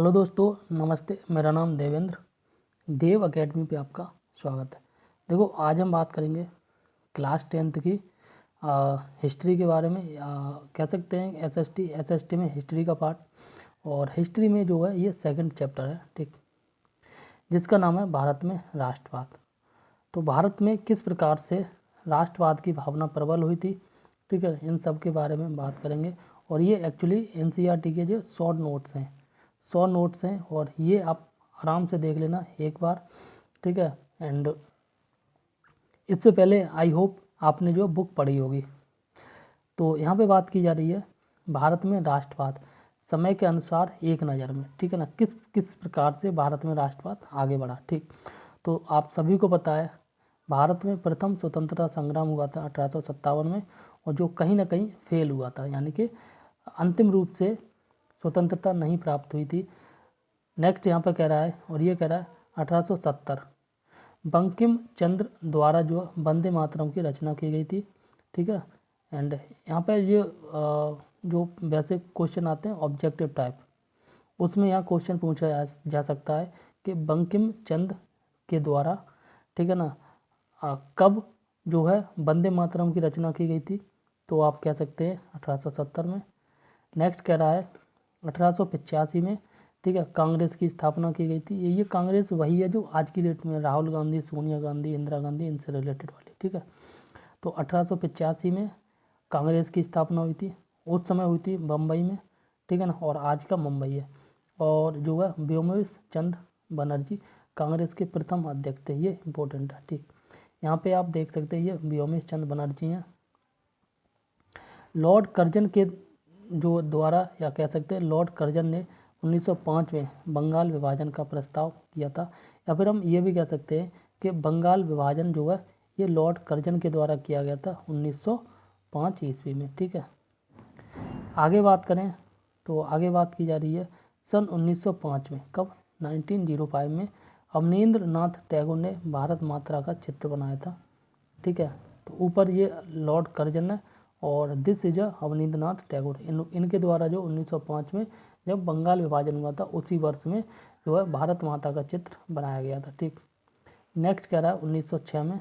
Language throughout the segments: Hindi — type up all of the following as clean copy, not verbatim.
हेलो दोस्तों, नमस्ते। मेरा नाम देवेंद्र, देव एकेडमी पे आपका स्वागत है। देखो, आज हम बात करेंगे क्लास 10th की हिस्ट्री के बारे में, या कह सकते हैं एसएसटी में हिस्ट्री का पार्ट। और हिस्ट्री में जो है ये सेकंड चैप्टर है, ठीक, जिसका नाम है भारत में राष्ट्रवाद। तो भारत में किस प्रकार से राष्ट्रवाद की भावना प्रबल हुई थी, ठीक है, इन सब के बारे में बात करेंगे। और ये एक्चुअली एनसीईआरटी के जो शॉर्ट नोट्स हैं और ये आप आराम से देख लेना एक बार, ठीक है। एंड इससे पहले आई होप आपने जो बुक पढ़ी होगी। तो यहाँ पे बात की जा रही है भारत में राष्ट्रवाद समय के अनुसार एक नज़र में, ठीक है ना, किस किस प्रकार से भारत में राष्ट्रवाद आगे बढ़ा, ठीक। तो आप सभी को पता है भारत में प्रथम स्वतंत्रता संग्राम हुआ था 1857 में, और जो कहीं ना कहीं फेल हुआ था, यानी कि अंतिम रूप से स्वतंत्रता नहीं प्राप्त हुई थी। नेक्स्ट यहाँ पर कह रहा है, और ये कह रहा है 1870 बंकिम चंद्र द्वारा जो वंदे मातरम की रचना की गई थी, ठीक है। एंड यहाँ पर ये जो वैसे क्वेश्चन आते हैं ऑब्जेक्टिव टाइप, उसमें यहाँ क्वेश्चन पूछा जा सकता है कि बंकिम चंद्र के द्वारा, ठीक है ना, कब जो है वंदे मातरम की रचना की गई थी। तो आप कह सकते हैं 1870 में। नेक्स्ट कह रहा है 1885 में, ठीक है, कांग्रेस की स्थापना की गई थी। ये कांग्रेस वही है जो आज की डेट में राहुल गांधी, सोनिया गांधी, इंदिरा गांधी, इनसे रिलेटेड वाली, ठीक है। तो 1885 में कांग्रेस की स्थापना हुई थी। उस समय हुई थी बम्बई में, ठीक है ना, और आज का मुंबई है। और जो है व्योमेश चंद्र बनर्जी कांग्रेस के प्रथम अध्यक्ष थे, ये इंपॉर्टेंट है, ठीक। यहाँ पे आप देख सकते हैं ये व्योमेश चंद्र बनर्जी हैं। लॉर्ड कर्जन के जो द्वारा, या कह सकते हैं लॉर्ड कर्जन ने 1905 में बंगाल विभाजन का प्रस्ताव किया था, या फिर हम ये भी कह सकते हैं कि बंगाल विभाजन जो है ये लॉर्ड कर्जन के द्वारा किया गया था 1905 ईस्वी में, ठीक है। आगे बात करें तो आगे बात की जा रही है सन 1905 में, कब, 1905 में अवनींद्र नाथ टैगोर ने भारत माता का चित्र बनाया था, ठीक है। तो ऊपर ये लॉर्ड कर्जन है और दिस इज अवनींद्र नाथ टैगोर, इनके द्वारा जो 1905 में जब बंगाल विभाजन हुआ था उसी वर्ष में जो है भारत माता का चित्र बनाया गया था, ठीक। नेक्स्ट कह रहा है 1906 में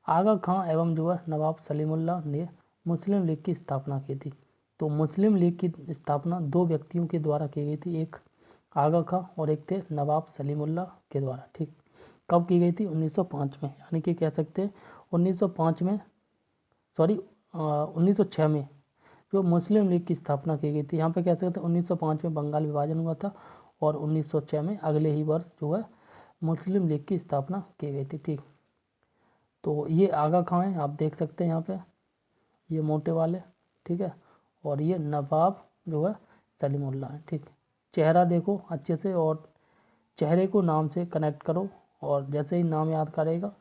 आगा खां एवं जो है नवाब सलीमुल्लाह ने मुस्लिम लीग की स्थापना की थी। तो मुस्लिम लीग की स्थापना दो व्यक्तियों के द्वारा की गई थी, एक आगा खां और एक थे नवाब सलीमुल्लाह के द्वारा, ठीक। कब की गई थी? 1905 में, यानी कि कह सकते हैं 1905 में, सॉरी 1906 में जो मुस्लिम लीग की स्थापना की गई थी। यहाँ पे कह सकते हैं 1905 में बंगाल विभाजन हुआ था और 1906 में अगले ही वर्ष जो है मुस्लिम लीग की स्थापना की गई थी, ठीक। तो ये आगा खां हैं, आप देख सकते हैं यहाँ पे, ये मोटे वाले, ठीक है, और ये नवाब जो है सलीमुल्लाह है, ठीक। चेहरा देखो अच्छे से और चेहरे को नाम से कनेक्ट करो, और जैसे ही नाम याद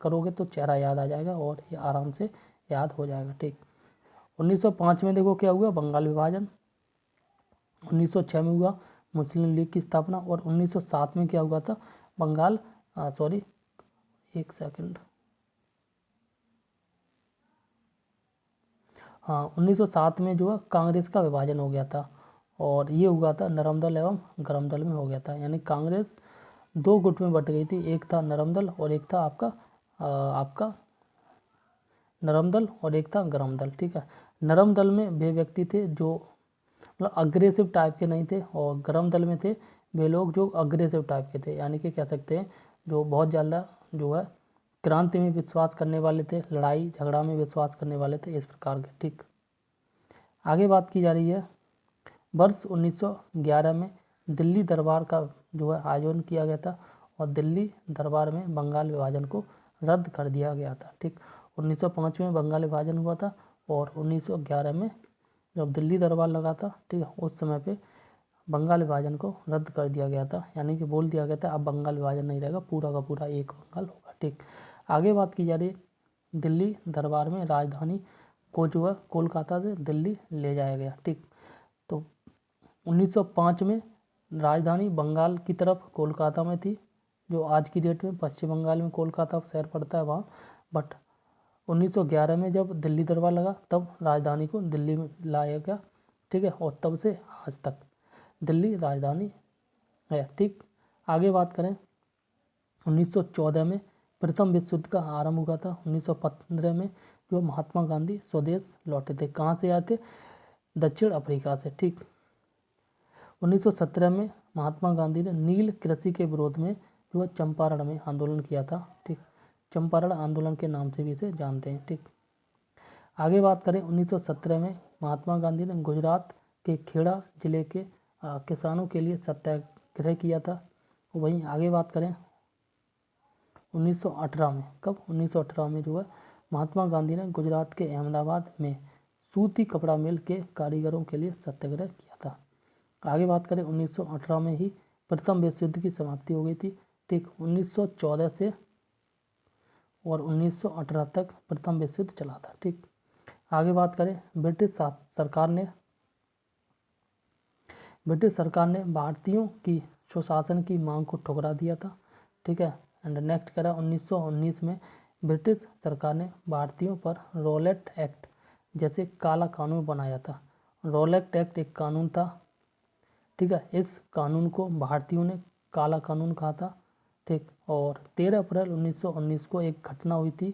करोगे तो चेहरा याद आ जाएगा और ये आराम से याद हो जाएगा, ठीक। 1905 में देखो क्या हुआ, बंगाल विभाजन। 1906 में हुआ मुस्लिम लीग की स्थापना, और 1907 में क्या हुआ था, बंगाल, सॉरी एक सेकंड, हाँ 1907 में जो है कांग्रेस का विभाजन हो गया था, और ये हुआ था नरम दल एवं गरम दल में हो गया था, यानी कांग्रेस दो गुट में बट गई थी, एक था नरम दल और एक था आपका नरम दल और एक था गरम दल, ठीक है। नरम दल में वे व्यक्ति थे जो मतलब अग्रेसिव टाइप के नहीं थे, और गरम दल में थे वे लोग जो अग्रेसिव टाइप के थे, यानी कि कह सकते हैं जो बहुत ज़्यादा जो है क्रांति में विश्वास करने वाले थे, लड़ाई झगड़ा में विश्वास करने वाले थे, इस प्रकार के, ठीक। आगे बात की जा रही है वर्ष 1911 में दिल्ली दरबार का जो है आयोजन किया गया था, और दिल्ली दरबार में बंगाल विभाजन को रद्द कर दिया गया था, ठीक। 1905 में बंगाल विभाजन हुआ था, और 1911 में जब दिल्ली दरबार लगा था, ठीक है, उस समय पे बंगाल विभाजन को रद्द कर दिया गया था, यानी कि बोल दिया गया था अब बंगाल विभाजन नहीं रहेगा, पूरा का पूरा एक बंगाल होगा, ठीक। आगे बात की जा रही है दिल्ली दरबार में राजधानी को जो है कोलकाता से दिल्ली ले जाया गया, ठीक। तो 1905 में राजधानी बंगाल की तरफ कोलकाता में थी, जो आज की डेट में पश्चिम बंगाल में कोलकाता शहर पड़ता है वहाँ, बट 1911 में जब दिल्ली दरबार लगा तब राजधानी को दिल्ली में लाया गया, ठीक है, और तब से आज तक दिल्ली राजधानी है। ठीक, आगे बात करें 1914 में प्रथम विश्व युद्ध का आरंभ हुआ था। 1915 में जो महात्मा गांधी स्वदेश लौटे थे। कहाँ से आए थे? दक्षिण अफ्रीका से। ठीक, 1917 में महात्मा गांधी ने नील कृषि के विरोध में जो चंपारण में आंदोलन किया था। ठीक, चंपारण आंदोलन के नाम से भी इसे जानते हैं। ठीक, आगे बात करें 1917 में महात्मा गांधी ने गुजरात के खेड़ा जिले के किसानों के लिए सत्याग्रह किया था। वहीं आगे बात करें 1918 में, कब? 1918 में जो है महात्मा गांधी ने गुजरात के अहमदाबाद में सूती कपड़ा मिल के कारीगरों के लिए सत्याग्रह किया था। आगे बात करें 1918 में ही प्रथम विश्व युद्ध की समाप्ति हो गई थी। ठीक, 1914 से और 1918 तक प्रथम विश्व युद्ध चला था। ठीक, आगे बात करें ब्रिटिश सरकार ने भारतीयों की सुशासन की मांग को ठुकरा दिया था। ठीक है, एंड नेक्स्ट करा 1919 में ब्रिटिश सरकार ने भारतीयों पर रॉलेट एक्ट जैसे काला कानून बनाया था। रॉलेट एक्ट एक कानून था। ठीक है, इस कानून को भारतीयों ने काला कानून कहा था। ठीक, और 13 अप्रैल 1919 को एक घटना हुई थी।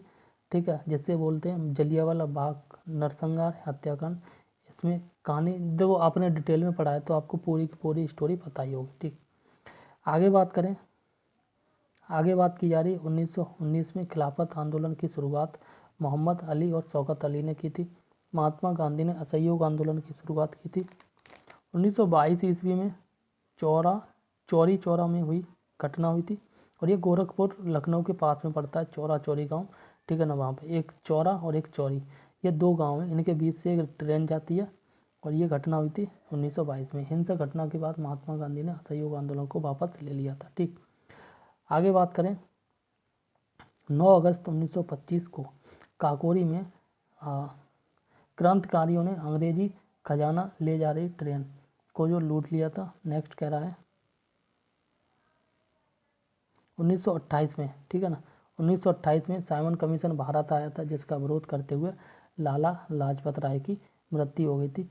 ठीक है, जिसे बोलते हैं जलियांवाला बाग नरसंहार हत्याकांड। इसमें कहानी देखो, आपने डिटेल में पढ़ा है तो आपको पूरी की पूरी स्टोरी पता ही होगी। ठीक, आगे बात की जा रही है 1919 में खिलाफत आंदोलन की शुरुआत मोहम्मद अली और शौकत अली ने की थी। महात्मा गांधी ने असहयोग आंदोलन की शुरुआत की थी। 1922 ईस्वी में चौरी चौरा में घटना हुई थी, और ये गोरखपुर लखनऊ के पास में पड़ता है, चौरा चौरी गांव। ठीक है ना, वहाँ पे एक चौरा और एक चौरी, ये दो गांव हैं, इनके बीच से एक ट्रेन जाती है, और ये घटना हुई थी 1922 में। हिंसक घटना के बाद महात्मा गांधी ने असहयोग आंदोलन को वापस ले लिया था। ठीक, आगे बात करें 9 अगस्त 1925 को काकोरी में क्रांतिकारियों ने अंग्रेजी खजाना ले जा रही ट्रेन को जो लूट लिया था। नेक्स्ट कह रहा है 1928 में। ठीक है ना, 1928 में साइमन कमीशन भारत आया था, जिसका विरोध करते हुए लाला लाजपत राय की मृत्यु हो गई थी।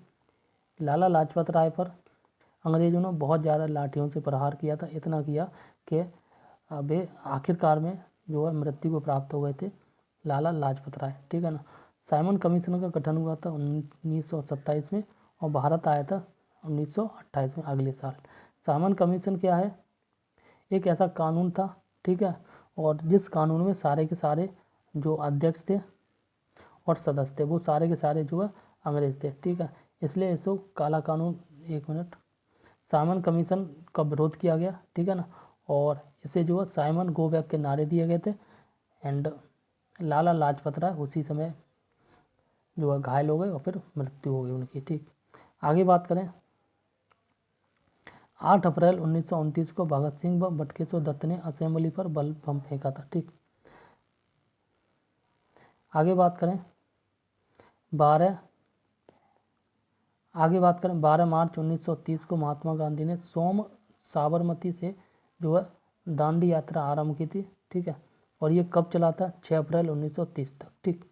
लाला लाजपत राय पर अंग्रेजों ने बहुत ज़्यादा लाठियों से प्रहार किया था। इतना किया कि वे आखिरकार में जो है मृत्यु को प्राप्त हो गए थे, लाला लाजपत राय। ठीक है ना, साइमन कमीशन का गठन हुआ था 1927 में, और भारत आया था 1928 में, अगले साल। साइमन कमीशन क्या है? एक ऐसा कानून था। ठीक है, और जिस कानून में सारे के सारे जो अध्यक्ष थे और सदस्य थे वो सारे के सारे जो है अंग्रेज थे। ठीक है, इसलिए इसको काला कानून, एक मिनट, साइमन कमीशन का विरोध किया गया। ठीक है ना, और इसे जो है साइमन गो बैक के नारे दिए गए थे, एंड लाला लाजपत राय उसी समय जो है घायल हो गए और फिर मृत्यु हो गई उनकी। ठीक, आगे बात करें 8 अप्रैल 1929 को भगत सिंह व बटुकेश्वर दत्त ने असेंबली पर बम फेंका था। ठीक, आगे बात करें 12 मार्च 1930 को महात्मा गांधी ने साबरमती से जो है दांडी यात्रा आरंभ की थी। ठीक है, और ये कब चला था? 6 अप्रैल 1930 तक। ठीक,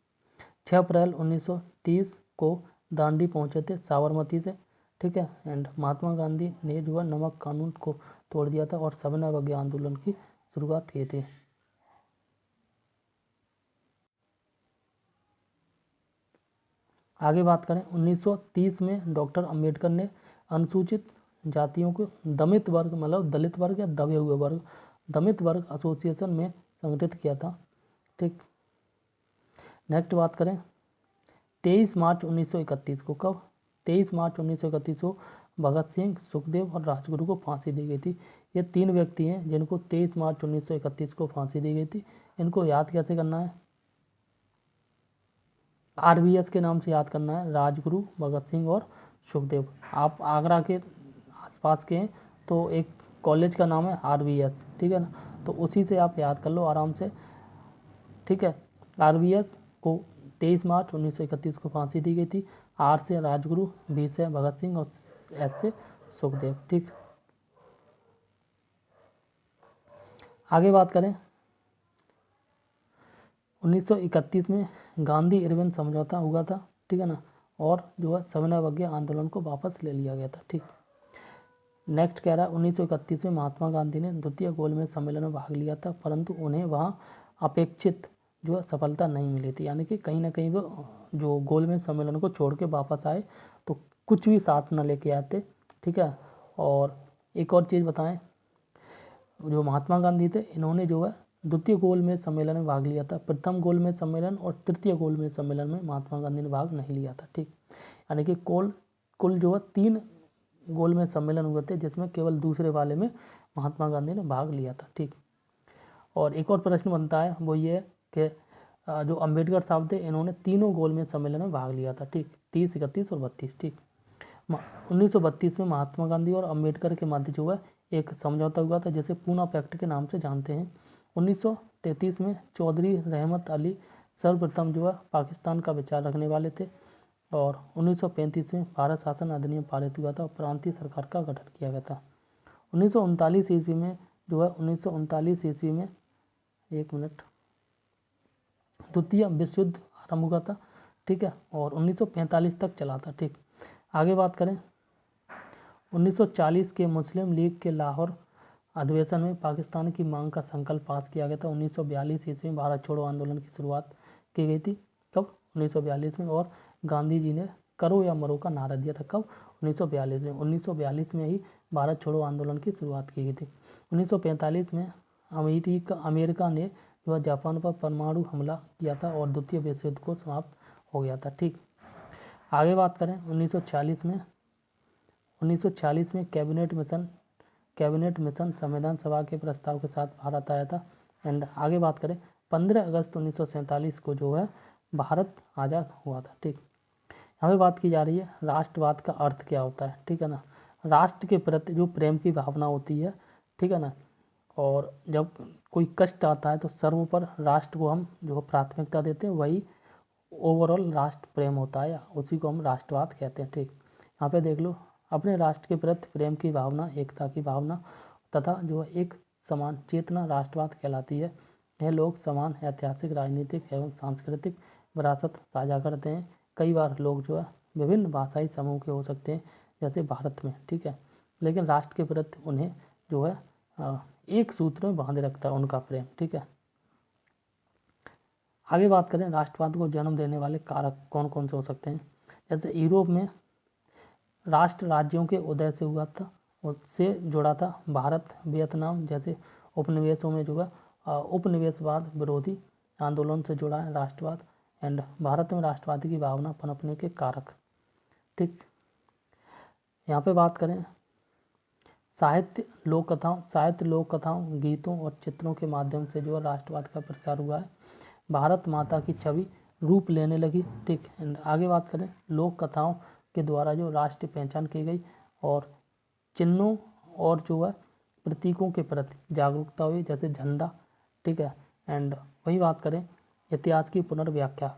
6 अप्रैल 1930 को दांडी पहुंचे थे साबरमती से। ठीक है, एंड महात्मा गांधी ने जो है नमक कानून को तोड़ दिया था और सविनय अवज्ञा आंदोलन की शुरुआत की थी। आगे बात करें 1930 में डॉक्टर अंबेडकर ने अनुसूचित जातियों को दमित वर्ग, मतलब दलित वर्ग या दबे हुए वर्ग, दमित वर्ग एसोसिएशन में संगठित किया था। ठीक, नेक्स्ट बात करें 23 मार्च 1931 को, कब? 23 मार्च 1931 को भगत सिंह, सुखदेव और राजगुरु को फांसी दी गई थी। ये 3 व्यक्ति हैं जिनको 23 मार्च 1931 को फांसी दी गई थी। इनको याद कैसे करना है? RVS के नाम से याद करना है, राजगुरु, भगत सिंह और सुखदेव। आप आगरा के आसपास के हैं तो एक कॉलेज का नाम है RVS। ठीक है ना, तो उसी से आप याद कर लो आराम से। ठीक है, RVS को 23 मार्च 1931 को फांसी दी गई थी। R से राजगुरु, V से भगत सिंह और S से सुखदेव। ठीक, आगे बात करें 1931 में गांधी इरविन समझौता हुआ था। ठीक है ना, और जो है सविनय अवज्ञा आंदोलन को वापस ले लिया गया था। ठीक, नेक्स्ट कह रहा है 1931 में महात्मा गांधी ने द्वितीय गोलमेज सम्मेलन में भाग लिया था, परंतु उन्हें वहाँ अपेक्षित जो है सफलता नहीं मिली थी। यानी कि कहीं ना कहीं वो जो गोलमेज सम्मेलन को छोड़ के वापस आए तो कुछ भी साथ न लेके आते। ठीक है, और एक और चीज़ बताएं, जो महात्मा गांधी थे इन्होंने जो है द्वितीय गोलमेज सम्मेलन में भाग लिया था, प्रथम गोलमेज सम्मेलन और तृतीय गोलमेज सम्मेलन में महात्मा गांधी ने भाग नहीं लिया था। ठीक, यानी कि कुल जो है 3 गोलमेज सम्मेलन हुए थे, जिसमें केवल दूसरे वाले में महात्मा गांधी ने भाग लिया था। ठीक, और एक और प्रश्न बनता है, वो ये है कि जो अम्बेडकर साहब थे इन्होंने तीनों गोलमेज सम्मेलन में भाग लिया था। ठीक, 30, 31 और 32। ठीक, 1932 में महात्मा गांधी और अम्बेडकर के मध्य जो है एक समझौता हुआ था, जिसे पूना पैक्ट के नाम से जानते हैं। 1933 में चौधरी रहमत अली सर्वप्रथम जो है पाकिस्तान का विचार रखने वाले थे, और 1935 में भारत शासन अधिनियम पारित हुआ था और प्रांतीय सरकार का गठन किया गया था। 1939 ईस्वी में जो है 1939 ईस्वी में, एक मिनट, द्वितीय विश्व युद्ध आरंभ हुआ था। ठीक है, और 1945 तक चला था। ठीक, आगे बात करें, 1940 के मुस्लिम लीग के लाहौर अधिवेशन में पाकिस्तान की मांग का संकल्प पास किया गया था। 1942 ईस्वी में भारत छोड़ो आंदोलन की शुरुआत की गई थी। कब? 1942 में। और गांधी जी ने करो या मरो का नारा दिया था। कब? 1942 में। 1942 में ही भारत छोड़ो आंदोलन की शुरुआत की गई थी। 1945 में अमेरिका ने जो जापान पर परमाणु हमला किया था और द्वितीय विश्व युद्ध को समाप्त हो गया था। ठीक, आगे बात करें, 1946 में कैबिनेट मिशन संविधान सभा के प्रस्ताव के साथ भारत आया था। एंड आगे बात करें, 15 अगस्त 1947 को जो है भारत आज़ाद हुआ था। ठीक, यहाँ पे बात की जा रही है राष्ट्रवाद का अर्थ क्या होता है। ठीक है ना, राष्ट्र के प्रति जो प्रेम की भावना होती है, ठीक है ना, और जब कोई कष्ट आता है तो सर्व पर राष्ट्र को हम जो प्राथमिकता देते हैं, वही ओवरऑल राष्ट्र प्रेम होता है, उसी को हम राष्ट्रवाद कहते हैं। ठीक, यहाँ पे देख लो, अपने राष्ट्र के प्रति प्रेम की भावना, एकता की भावना तथा जो एक समान चेतना राष्ट्रवाद कहलाती है। यह लोग समान ऐतिहासिक, राजनीतिक एवं सांस्कृतिक विरासत साझा करते हैं। कई बार लोग जो है विभिन्न भाषाई समूह के हो सकते हैं, जैसे भारत में। ठीक है, लेकिन राष्ट्र के प्रति उन्हें जो है एक सूत्र में बांधे रखता है उनका प्रेम। ठीक है, आगे बात करें, राष्ट्रवाद को जन्म देने वाले कारक कौन कौन से हो सकते हैं। जैसे यूरोप में राष्ट्र राज्यों के उदय से हुआ था, उससे जुड़ा था। भारत, वियतनाम जैसे उपनिवेशों में जो है उपनिवेशवाद विरोधी आंदोलन से जुड़ा है राष्ट्रवाद। एंड भारत में राष्ट्रवाद की भावना पनपने के कारक। ठीक, यहाँ पे बात करें, साहित्य लोक कथाओं, गीतों और चित्रों के माध्यम से जो है राष्ट्रवाद का प्रसार हुआ है। भारत माता की छवि रूप लेने लगी। ठीक, एंड आगे बात करें, लोक कथाओं के द्वारा जो राष्ट्रीय पहचान की गई और चिन्हों और जो है प्रतीकों के प्रति जागरूकता हुई, जैसे झंडा। ठीक है, एंड वही बात करें, इतिहास की पुनर्व्याख्या।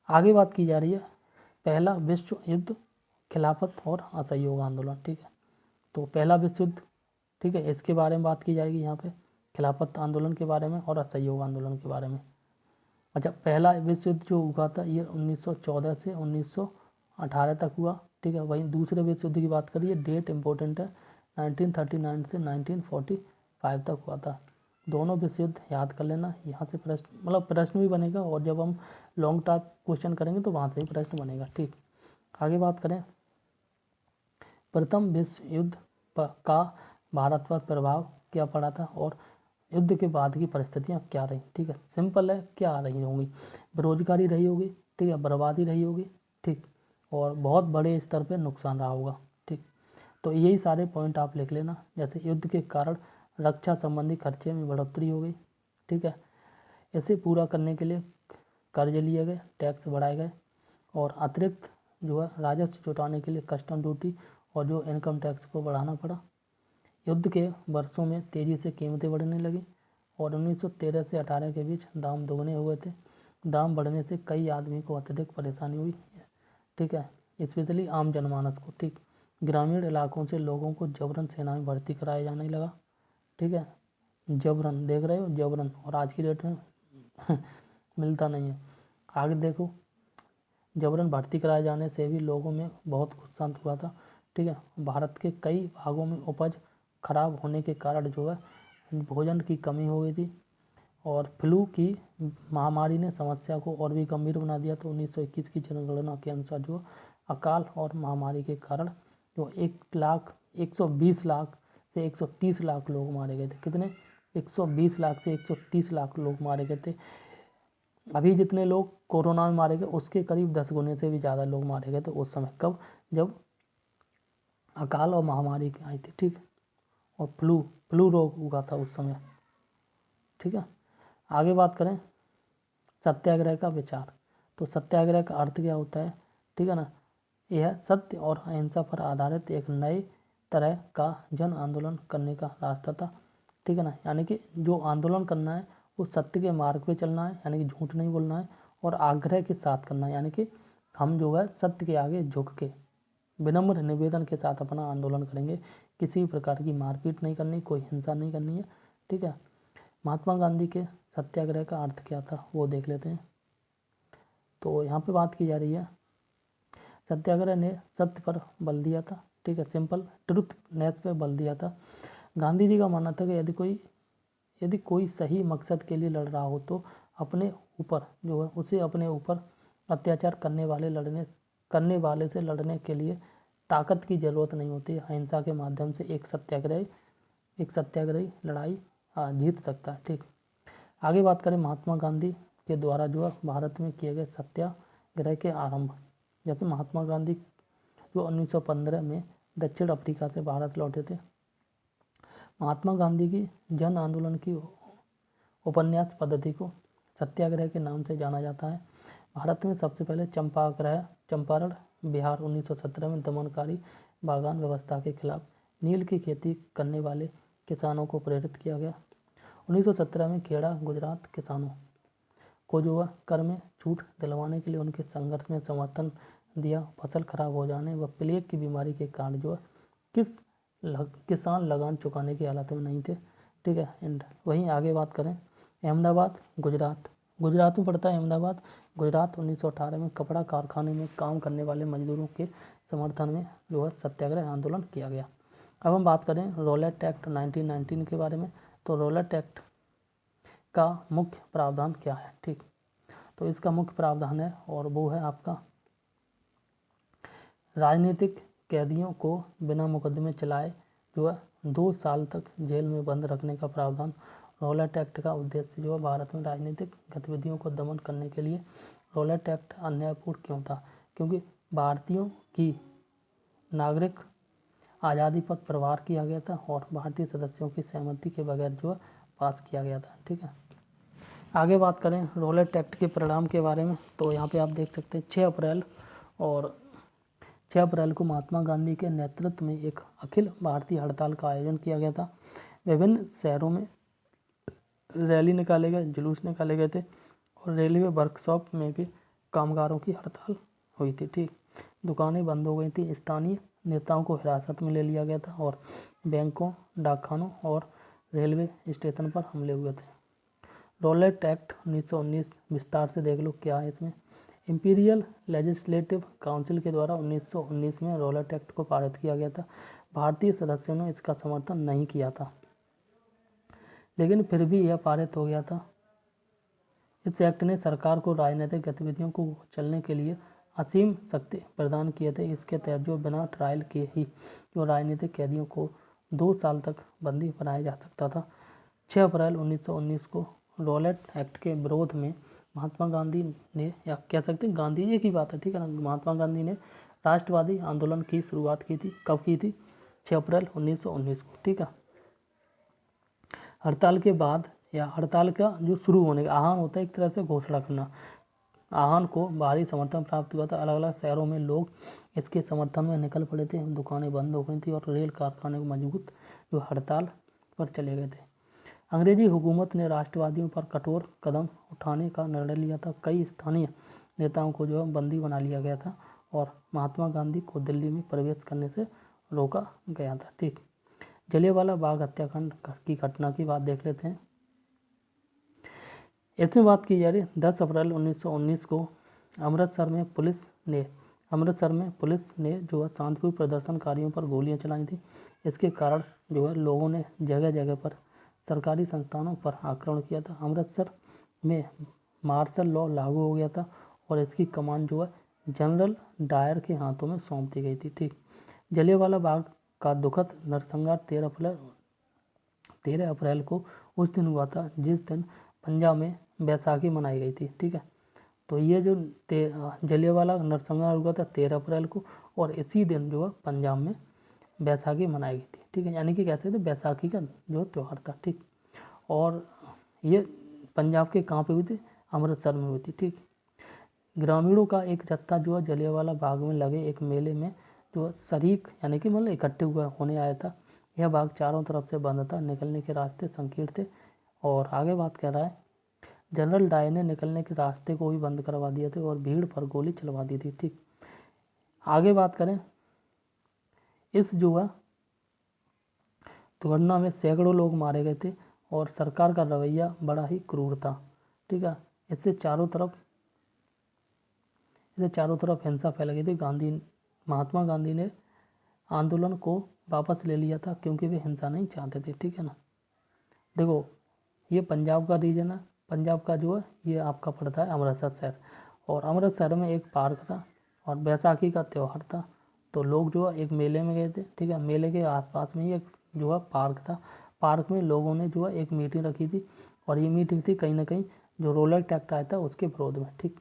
आगे बात की जा रही है, पहला विश्व युद्ध, खिलाफत और असहयोग आंदोलन। ठीक है, तो पहला विश्व युद्ध, ठीक है, इसके बारे में बात की जाएगी यहाँ पे, खिलाफत आंदोलन के बारे में और असहयोग आंदोलन के बारे में। अच्छा, पहला विश्व युद्ध जो हुआ था ये 1914 से 1918 तक हुआ। ठीक है, वहीं दूसरे विश्व युद्ध की बात करिए, डेट इंपॉर्टेंट है, 1939 से 1945 तक हुआ था। दोनों विश्व युद्ध याद कर लेना, यहाँ से प्रश्न मतलब प्रश्न भी बनेगा, और जब हम लॉन्ग टाइप क्वेश्चन करेंगे तो वहाँ से ही प्रश्न बनेगा। ठीक, आगे बात करें, प्रथम विश्व युद्ध का भारत पर प्रभाव क्या पड़ा था और युद्ध के बाद की परिस्थितियाँ क्या रही। ठीक है, सिंपल है, क्या रही होंगी, बेरोजगारी रही होगी। ठीक है, बर्बादी रही होगी। ठीक, और बहुत बड़े स्तर पे नुकसान रहा होगा। ठीक, तो यही सारे पॉइंट आप लिख लेना। जैसे युद्ध के कारण रक्षा संबंधी खर्चे में बढ़ोतरी हो गई। ठीक है, इसे पूरा करने के लिए कर्ज लिए गए, टैक्स बढ़ाए गए, और अतिरिक्त जो है राजस्व जुटाने के लिए कस्टम ड्यूटी और जो इनकम टैक्स को बढ़ाना पड़ा। युद्ध के वर्षों में तेज़ी से कीमतें बढ़ने लगी और 1913 से 18 के बीच दाम दोगुने हुए थे। दाम बढ़ने से कई आदमी को अत्यधिक परेशानी हुई। ठीक है, स्पेशली आम जनमानस को। ठीक, ग्रामीण इलाकों से लोगों को जबरन सेना में भर्ती कराया जाने लगा। ठीक है, जबरन, देख रहे हो, जबरन, और आज की डेट में मिलता नहीं है। आगे देखो, जबरन भर्ती कराए जाने से भी लोगों में बहुत गुस्सा हुआ था। ठीक है। भारत के कई भागों में उपज खराब होने के कारण जो है भोजन की कमी हो गई थी और फ्लू की महामारी ने समस्या को और भी गंभीर बना दिया। तो 1921 की जनगणना के अनुसार जो अकाल और महामारी के कारण जो 120 लाख से 130 लाख लोग मारे गए थे। कितने? 120 लाख से 130 लाख लोग मारे गए थे। अभी जितने लोग कोरोना में मारे गए उसके करीब 10 गुने से भी ज़्यादा लोग मारे गए थे उस समय। कब? जब अकाल और महामारी आई थी, ठीक। और फ्लू रोग हुआ था उस समय, ठीक है। आगे बात करें सत्याग्रह का विचार। तो सत्याग्रह का अर्थ क्या होता है, ठीक है ना। यह सत्य और अहिंसा पर आधारित एक नए तरह का जन आंदोलन करने का रास्ता था, ठीक है ना। यानी कि जो आंदोलन करना है वो सत्य के मार्ग पे चलना है, यानी कि झूठ नहीं बोलना है और आग्रह के साथ करना है, यानी कि हम जो है सत्य के आगे झुक के विनम्र निवेदन के साथ अपना आंदोलन करेंगे। किसी भी प्रकार की मारपीट नहीं करनी, कोई हिंसा नहीं करनी है, ठीक है। महात्मा गांधी के सत्याग्रह का अर्थ क्या था वो देख लेते हैं। तो यहाँ पे बात की जा रही है सत्याग्रह ने सत्य पर बल दिया था, ठीक है, सिंपल ट्रुथनेस पे बल दिया था। गांधी जी का मानना था कि यदि कोई सही मकसद के लिए लड़ रहा हो तो अपने ऊपर जो है उसे अपने ऊपर अत्याचार करने वाले से लड़ने के लिए ताकत की ज़रूरत नहीं होती। अहिंसा के माध्यम से एक सत्याग्रही लड़ाई जीत सकता है, ठीक। आगे बात करें महात्मा गांधी के द्वारा जो है भारत में किए गए सत्याग्रह के आरंभ। जैसे महात्मा गांधी जो 1915 में दक्षिण अफ्रीका से भारत लौटे थे। महात्मा गांधी की जन आंदोलन की उपन्यास पद्धति को सत्याग्रह के नाम से जाना जाता है। भारत में सबसे पहले चंपारण बिहार 1917 में दमनकारी बागान व्यवस्था के खिलाफ नील की खेती करने वाले किसानों को प्रेरित किया गया। 1917 में खेड़ा गुजरात किसानों को जो है कर में छूट दिलवाने के लिए उनके संघर्ष में समर्थन दिया। फसल खराब हो जाने व प्लेग की बीमारी के कारण जो है किसान लगान चुकाने की हालत में नहीं थे, ठीक है। एंड वहीं आगे बात करें अहमदाबाद गुजरात में पड़ता है अहमदाबाद। गुजरात 1918 में कपड़ा कारखाने में काम करने वाले मजदूरों के समर्थन में जो है सत्याग्रह आंदोलन किया गया। अब हम बात करें रॉलेट एक्ट 1919 के बारे में। तो रॉलेट एक्ट का मुख्य प्रावधान क्या है, ठीक। तो इसका मुख्य प्रावधान है और वो है आपका राजनीतिक कैदियों को बिना मुकदमे चलाए जो है 2 साल तक जेल में बंद रखने का प्रावधान। रॉलेट एक्ट का उद्देश्य जो है भारत में राजनीतिक गतिविधियों को दमन करने के लिए। रॉलेट एक्ट अन्यायपूर्ण क्यों था? क्योंकि भारतीयों की नागरिक आज़ादी पर प्रहार किया गया था और भारतीय सदस्यों की सहमति के बगैर जो है पास किया गया था, ठीक है। आगे बात करें रॉलेट एक्ट के परिणाम के बारे में। तो यहाँ पे आप देख सकते हैं 6 अप्रैल को महात्मा गांधी के नेतृत्व में एक अखिल भारतीय हड़ताल का आयोजन किया गया था। विभिन्न शहरों में रैली निकाले गए, जुलूस निकाले गए थे और रेलवे वर्कशॉप में भी कामगारों की हड़ताल हुई थी, ठीक। दुकानें बंद हो गई थी। स्थानीय नेताओं को हिरासत में ले लिया गया था और बैंकों, डाकखानों और रेलवे स्टेशन पर हमले हुए थे। रॉलेट एक्ट 1919 विस्तार से देख लो क्या है इसमें। इंपीरियल लेजिस्लेटिव काउंसिल के द्वारा 1919 में रॉलेट एक्ट को पारित किया गया था। भारतीय सदस्यों ने इसका समर्थन नहीं किया था, लेकिन फिर भी यह पारित हो गया था। इस एक्ट ने सरकार को राजनीतिक गतिविधियों को चलने के लिए असीम शक्ति प्रदान किए थे। इसके तहत जो बिना ट्रायल के ही जो राजनीतिक कैदियों को 2 साल तक बंदी बनाया जा सकता था। 6 अप्रैल 1919 को रॉलेट एक्ट के विरोध में महात्मा गांधी ने, या कह सकते हैं गांधी जी की बात है, ठीक है ना, महात्मा गांधी ने राष्ट्रवादी आंदोलन की शुरुआत की थी। कब की थी? 6 अप्रैल 1919 को, ठीक है। हड़ताल के बाद या हड़ताल का जो शुरू होने का आह्वान होता है, एक तरह से घोषणा करना। आह्वान को भारी समर्थन प्राप्त हुआ था। अलग अलग शहरों में लोग इसके समर्थन में निकल पड़े थे। दुकानें बंद हो गई थी और रेल कारखाने मजबूत जो हड़ताल पर चले गए थे। अंग्रेजी हुकूमत ने राष्ट्रवादियों पर कठोर कदम उठाने का निर्णय लिया था। कई स्थानीय नेताओं को जो है बंदी बना लिया गया था और महात्मा गांधी को दिल्ली में प्रवेश करने से रोका गया था, ठीक। जलियांवाला बाग हत्याकांड की घटना की बात देख लेते हैं। इसमें बात की जा रही है 10 अप्रैल 1919 को अमृतसर में पुलिस ने अमृतसर में पुलिस ने जो है शांतिपूर्ण प्रदर्शनकारियों पर गोलियां चलाई थी। इसके कारण जो है लोगों ने जगह जगह पर सरकारी संस्थानों पर आक्रमण किया था। अमृतसर में मार्शल लॉ लागू हो गया था और इसकी कमान जो है जनरल डायर के हाथों में सौंप दी गई थी। ठीक, जलियांवाला बाग का दुखद नरसंहार 13 अप्रैल को उस दिन हुआ था जिस दिन पंजाब में बैसाखी मनाई गई थी। ठीक है, तो ये जो जलियांवाला नरसंहार हुआ था 13 अप्रैल को, और इसी दिन जो है पंजाब में बैसाखी मनाई गई थी। ठीक है, यानी कि कह सकते बैसाखी का जो त्यौहार था। ठीक, और ये पंजाब के कहाँ पे हुई थी? अमृतसर में हुई थी। ठीक, ग्रामीणों का एक जत्था जो है जलियांवाला बाग में लगे एक मेले में जो है शरीक यानी कि मतलब इकट्ठे हुआ होने आया था। यह बाग चारों तरफ से बंद था, निकलने के रास्ते संकीर्ण थे। और आगे बात कर रहा है, जनरल डायर ने निकलने के रास्ते को भी बंद करवा दिए थे और भीड़ पर गोली चलवा दी थी। ठीक, आगे बात करें, इस जो है दुर्घटना में सैकड़ों लोग मारे गए थे और सरकार का रवैया बड़ा ही क्रूर था। ठीक है, इससे चारों तरफ हिंसा फैल गई थी। महात्मा गांधी ने आंदोलन को वापस ले लिया था क्योंकि वे हिंसा नहीं चाहते थे। ठीक है ना, देखो ये पंजाब का रीजन है, पंजाब का जो है ये आपका पड़ता है अमृतसर शहर, और अमृतसर में एक पार्क था और बैसाखी का त्यौहार था, तो लोग जो है एक मेले में गए थे। ठीक है, मेले के आसपास में ही एक जो है पार्क था, पार्क में लोगों ने जो है एक मीटिंग रखी थी और ये मीटिंग थी कहीं ना कहीं जो रोलर एक्ट आया था उसके विरोध में। ठीक,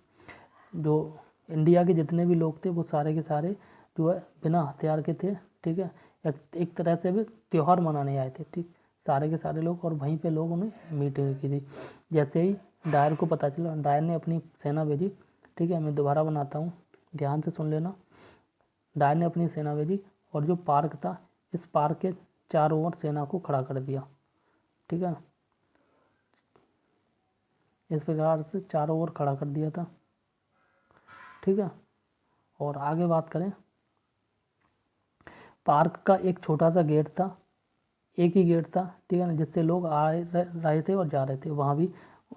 जो इंडिया के जितने भी लोग थे वो सारे के सारे जो है बिना हथियार के थे। ठीक है, एक तरह से भी त्यौहार मनाने आए थे। ठीक, सारे के सारे लोग, और वहीं पे लोगों ने मीटिंग की थी। जैसे ही डायर को पता चला, डायर ने अपनी सेना भेजी। ठीक है, मैं दोबारा बनाता हूँ, ध्यान से सुन लेना। डायर ने अपनी सेना भेजी और जो पार्क था, इस पार्क के चारों ओर सेना को खड़ा कर दिया। ठीक है, इस प्रकार से चारों ओर खड़ा कर दिया था। ठीक है, और आगे बात करें, पार्क का एक छोटा सा गेट था, एक ही गेट था। ठीक है ना, जिससे लोग आ रहे थे और जा रहे थे, वहाँ भी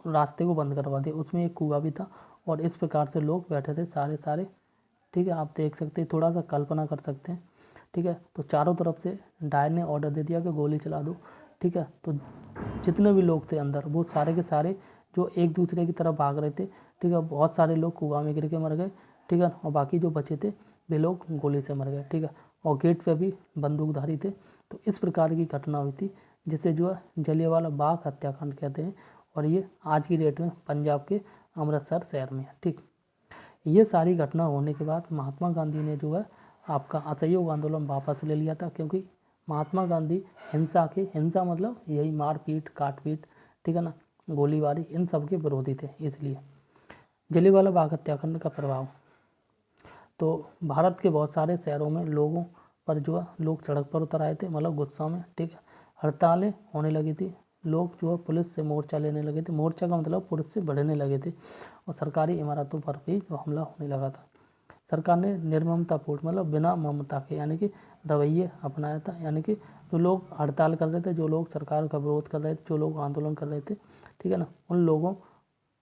रास्ते को बंद करवा दिया। उसमें एक कुआं भी था और इस प्रकार से लोग बैठे थे सारे। ठीक है, आप देख सकते हैं, थोड़ा सा कल्पना कर सकते हैं। ठीक है, तो चारों तरफ से डायर ने ऑर्डर दे दिया कि गोली चला दो। ठीक है, तो जितने भी लोग थे अंदर वो सारे के सारे जो एक दूसरे की तरफ भाग रहे थे। ठीक है, बहुत सारे लोग कुआं में गिर के मर गए। ठीक है, और बाकी जो बचे थे वे लोग गोली से मर गए। ठीक है, और गेट पे भी बंदूकधारी थे। तो इस प्रकार की घटना हुई थी जिसे जो है जलियांवाला बाग हत्याकांड कहते हैं, और ये आज की डेट में पंजाब के अमृतसर शहर में है। ठीक, ये सारी घटना होने के बाद महात्मा गांधी ने जो है आपका असहयोग आंदोलन वापस ले लिया था, क्योंकि महात्मा गांधी हिंसा मतलब यही मारपीट काटपीट, ठीक है ना, गोलीबारी, इन सब के विरोधी थे। इसलिए जलियांवाला बाग हत्याकांड का प्रभाव, तो भारत के बहुत सारे शहरों में लोगों पर जो है लोग सड़क पर उतर आए थे, मतलब गुस्सा में। ठीक है, हड़तालें होने लगी थी, लोग जो है पुलिस से मोर्चा लेने लगे थे, मोर्चा का मतलब पुलिस से बढ़ने लगे थे, और सरकारी इमारतों पर भी जो हमला होने लगा था। सरकार ने निर्ममतापूर्ण मतलब बिना ममता के यानी कि रवैये अपनाया था, यानी कि जो लोग हड़ताल कर रहे थे, जो लोग सरकार का विरोध कर रहे थे, जो लोग आंदोलन कर रहे थे, ठीक है ना, उन लोगों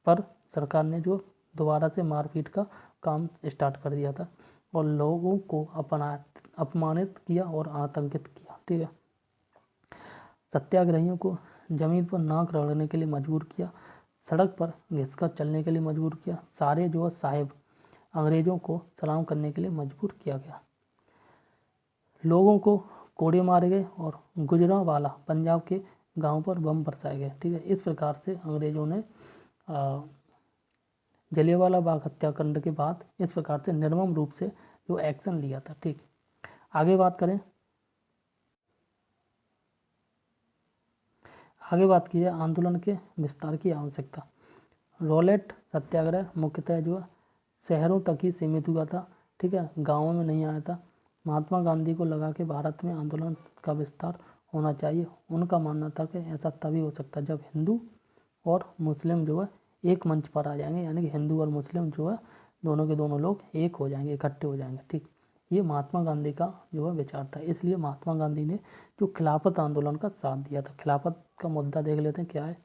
पर सरकार ने जो दोबारा से मारपीट का काम स्टार्ट कर दिया था और लोगों को अपमानित किया और आतंकित किया। ठीक है, सत्याग्रहियों को जमीन पर नाक रगड़ने के लिए मजबूर किया, सड़क पर घिसकर चलने के लिए मजबूर किया, सारे जो साहेब अंग्रेजों को सलाम करने के लिए मजबूर किया गया, लोगों को कोड़े मारे गए और गुजरांवाला पंजाब के गांव पर बम बरसाए गए। ठीक है, इस प्रकार से अंग्रेजों ने जलियांवाला बाग हत्याकांड के बाद इस प्रकार से निर्मम रूप से जो एक्शन लिया था। ठीक, आगे बात की है आंदोलन के विस्तार की आवश्यकता। रॉलेट सत्याग्रह मुख्यतः जो है शहरों तक ही सीमित हुआ था। ठीक है, गाँवों में नहीं आया था। महात्मा गांधी को लगा कि भारत में आंदोलन का विस्तार होना चाहिए। उनका मानना था कि ऐसा तभी हो सकता है जब हिंदू और मुस्लिम जो है एक मंच पर आ जाएंगे, यानी कि हिंदू और मुस्लिम जो है दोनों के दोनों लोग एक हो जाएंगे, इकट्ठे हो जाएंगे। ठीक, ये महात्मा गांधी का जो है विचार था। इसलिए महात्मा गांधी ने जो खिलाफत आंदोलन का साथ दिया था। खिलाफत का मुद्दा देख लेते हैं क्या है।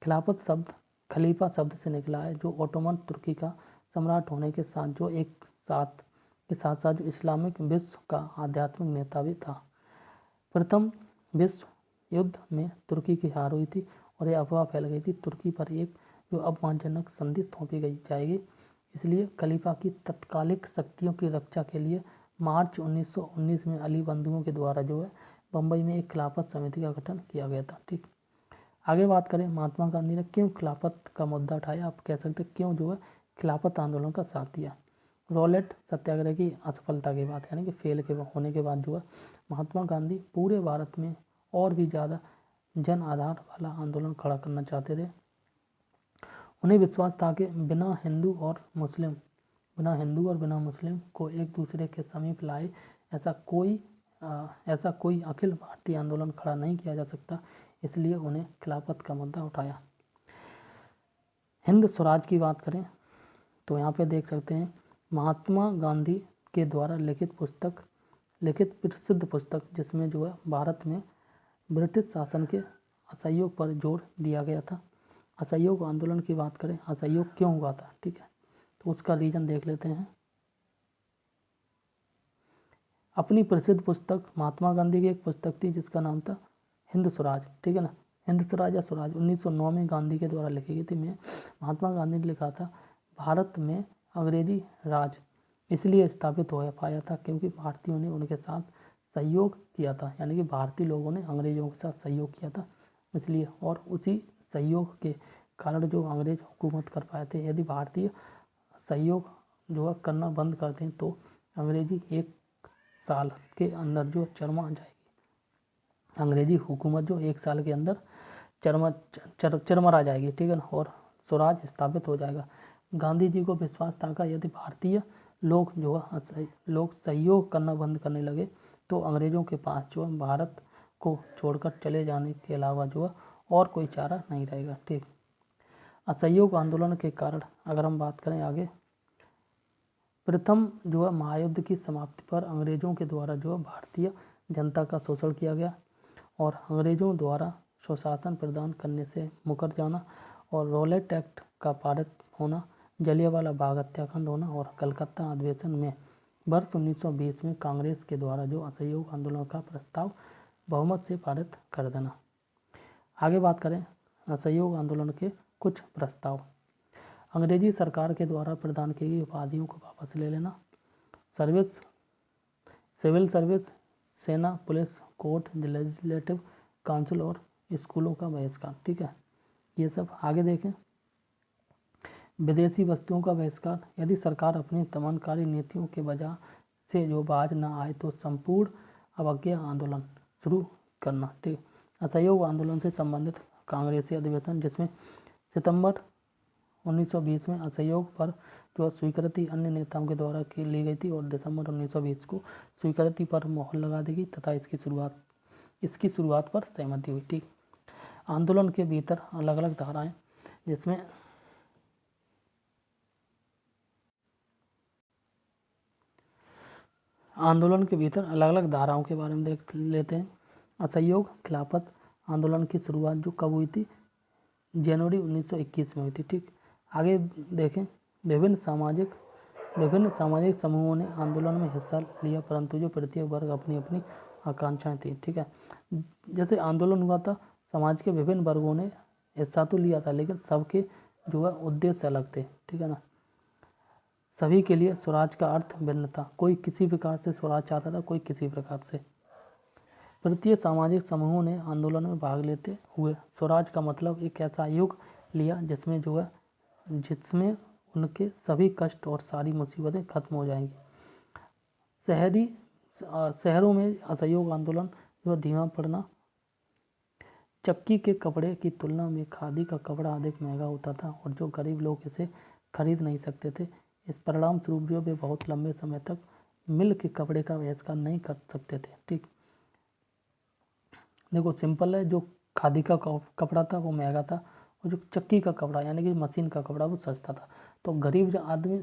खिलाफत शब्द खलीफा शब्द से निकला है, जो ओटोमन तुर्की का सम्राट होने के साथ जो एक साथ के साथ साथ जो इस्लामिक विश्व का आध्यात्मिक नेता भी था। प्रथम विश्व युद्ध में तुर्की की हार हुई थी और यह अफवाह फैल गई थी तुर्की पर एक जो अपमानजनक संधि थोपी गई जाएगी, इसलिए खलीफा की तत्कालिक शक्तियों की रक्षा के लिए मार्च 1919 में अली बंधुओं के द्वारा जो है बम्बई में एक खिलाफत समिति का गठन किया गया था। ठीक, आगे बात करें महात्मा गांधी ने क्यों खिलाफत का मुद्दा उठाया, आप कह सकते हैं क्यों जो है खिलाफत आंदोलन का साथ दिया। रॉलेट सत्याग्रह की असफलता के बाद यानी कि फेल के होने के बाद जो है महात्मा गांधी पूरे भारत में और भी ज़्यादा जन आधार वाला आंदोलन खड़ा करना चाहते थे। उन्हें विश्वास था कि बिना हिंदू और मुस्लिम को एक दूसरे के समीप लाए ऐसा कोई अखिल भारतीय आंदोलन खड़ा नहीं किया जा सकता, इसलिए उन्हें खिलाफत का मुद्दा उठाया। हिंद स्वराज की बात करें तो यहाँ पे देख सकते हैं महात्मा गांधी के द्वारा लिखित प्रसिद्ध पुस्तक जिसमें जो है भारत में ब्रिटिश शासन के असहयोग पर जोर दिया गया था। असहयोग आंदोलन की बात करें, असहयोग क्यों हुआ था, ठीक है, तो उसका रीजन देख लेते हैं। अपनी प्रसिद्ध पुस्तक महात्मा गांधी की एक पुस्तक थी जिसका नाम था हिंद स्वराज, ठीक है ना, हिंद स्वराज या स्वराज 1909 में गांधी के द्वारा लिखी गई थी। में महात्मा गांधी ने लिखा था भारत में अंग्रेजी राज इसलिए स्थापित हो पाया था क्योंकि भारतीयों ने उनके साथ सहयोग किया था, यानी कि भारतीय लोगों ने अंग्रेजों के साथ सहयोग किया था इसलिए, और उसी सहयोग के कारण जो अंग्रेज हुकूमत कर पाए थे। यदि भारतीय सहयोग जो है करना बंद कर दें तो अंग्रेजी एक साल के अंदर जो चरमा जाएगी, अंग्रेजी हुकूमत जो एक साल के अंदर चरमरा जाएगी, ठीक है ना, और स्वराज स्थापित हो जाएगा। गांधी जी को विश्वास था कि यदि भारतीय लोग सहयोग करना बंद करने लगे तो अंग्रेजों के पास जो है भारत को छोड़कर चले जाने के अलावा जो है और कोई चारा नहीं रहेगा। ठीक, असहयोग आंदोलन के कारण अगर हम बात करें आगे, प्रथम जो है महायुद्ध की समाप्ति पर अंग्रेजों के द्वारा जो है भारतीय जनता का शोषण किया गया और अंग्रेजों द्वारा स्वशासन प्रदान करने से मुकर जाना और रॉलेट एक्ट का पारित होना, जलियांवाला बाग हत्याकांड होना और कलकत्ता अधिवेशन में वर्ष 1920 में कांग्रेस के द्वारा जो असहयोग आंदोलन का प्रस्ताव बहुमत से पारित कर देना। आगे बात करें असहयोग आंदोलन के कुछ प्रस्ताव। अंग्रेजी सरकार के द्वारा प्रदान की गई उपाधियों को वापस ले लेना, सिविल सर्विस, सेना, पुलिस, कोर्ट, लेजिस्लेटिव काउंसिल और स्कूलों का बहिष्कार, ठीक है, ये सब। आगे देखें विदेशी वस्तुओं का बहिष्कार, यदि सरकार अपनी दमनकारी नीतियों के वजह से जो बाज न आए तो संपूर्ण अवज्ञा आंदोलन शुरू करना। ठीक, असहयोग आंदोलन से संबंधित कांग्रेसी अधिवेशन जिसमें सितंबर 1920 में असहयोग पर जो स्वीकृति अन्य नेताओं के द्वारा ली गई थी और दिसंबर 1920 को स्वीकृति पर मोहर लगा दी गई तथा इसकी शुरुआत पर सहमति हुई। ठीक, आंदोलन के भीतर अलग अलग धाराएं जिसमें आंदोलन के भीतर अलग अलग धाराओं के बारे में देख लेते हैं। असहयोग खिलाफत आंदोलन की शुरुआत जो कब हुई थी, जनवरी 1921 में हुई थी। ठीक, आगे देखें विभिन्न सामाजिक समूहों ने आंदोलन में हिस्सा लिया परंतु जो प्रत्येक वर्ग अपनी अपनी आकांक्षाएं थी। ठीक है, जैसे आंदोलन हुआ था समाज के विभिन्न वर्गों ने हिस्सा तो लिया था लेकिन सबके जो है उद्देश्य अलग थे। ठीक है ना, सभी के लिए स्वराज का अर्थ भिन्न था, कोई किसी प्रकार से स्वराज चाहता था, कोई किसी प्रकार से। प्रत्येक सामाजिक समूहों ने आंदोलन में भाग लेते हुए स्वराज का मतलब एक ऐसा युग लिया जिसमें उनके सभी कष्ट और सारी मुसीबतें खत्म हो जाएंगी। शहरों में असहयोग आंदोलन जो धीमा पड़ना, चक्की के कपड़े की तुलना में खादी का कपड़ा अधिक महंगा होता था और जो गरीब लोग इसे खरीद नहीं सकते थे। इस परिणाम स्वरूप जो वे बहुत लंबे समय तक मिल के कपड़े का बहिष्कार नहीं कर सकते थे। ठीक, देखो सिंपल है, जो खादी का कपड़ा था वो महंगा था और जो चक्की का कपड़ा यानी कि मशीन का कपड़ा वो सस्ता था। तो गरीब जो आदमी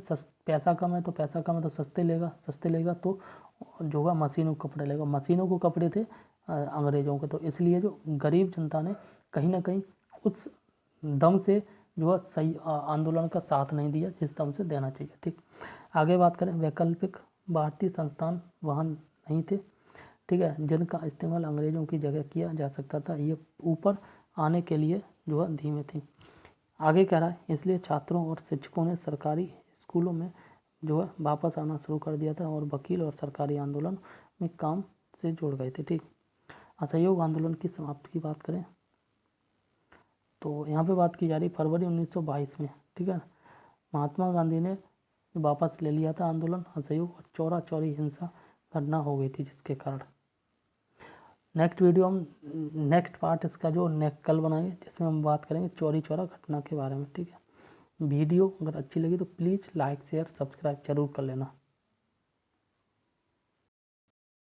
पैसा कम है तो सस्ते लेगा तो जो है मशीनों के कपड़े लेगा। मशीनों को कपड़े थे अंग्रेजों के, तो इसलिए जो गरीब जनता ने कहीं ना कहीं उस दम से जो है सही आंदोलन का साथ नहीं दिया जिस दम से देना चाहिए। ठीक, आगे बात करें वैकल्पिक भारतीय संस्थान वहाँ नहीं थे, ठीक है, जिनका इस्तेमाल अंग्रेज़ों की जगह किया जा सकता था। ये ऊपर आने के लिए जो है धीमे थे। आगे कह रहा है, इसलिए छात्रों और शिक्षकों ने सरकारी स्कूलों में जो है वापस आना शुरू कर दिया था और वकील और सरकारी आंदोलन में काम से जुड़ गए थे। ठीक, असहयोग आंदोलन की समाप्ति की बात करें तो यहाँ पे बात की जा रही फरवरी 1922 में, ठीक है, महात्मा गांधी ने वापस ले लिया था आंदोलन। असहयोग और चौरा चौरी हिंसा घटना हो गई थी जिसके कारण। नेक्स्ट वीडियो हम नेक्स्ट पार्ट इसका जो कल बनाएंगे, जिसमें हम बात करेंगे चौरी चौरा घटना के बारे में। ठीक है, वीडियो अगर अच्छी लगी तो प्लीज़ लाइक शेयर सब्सक्राइब जरूर कर लेना।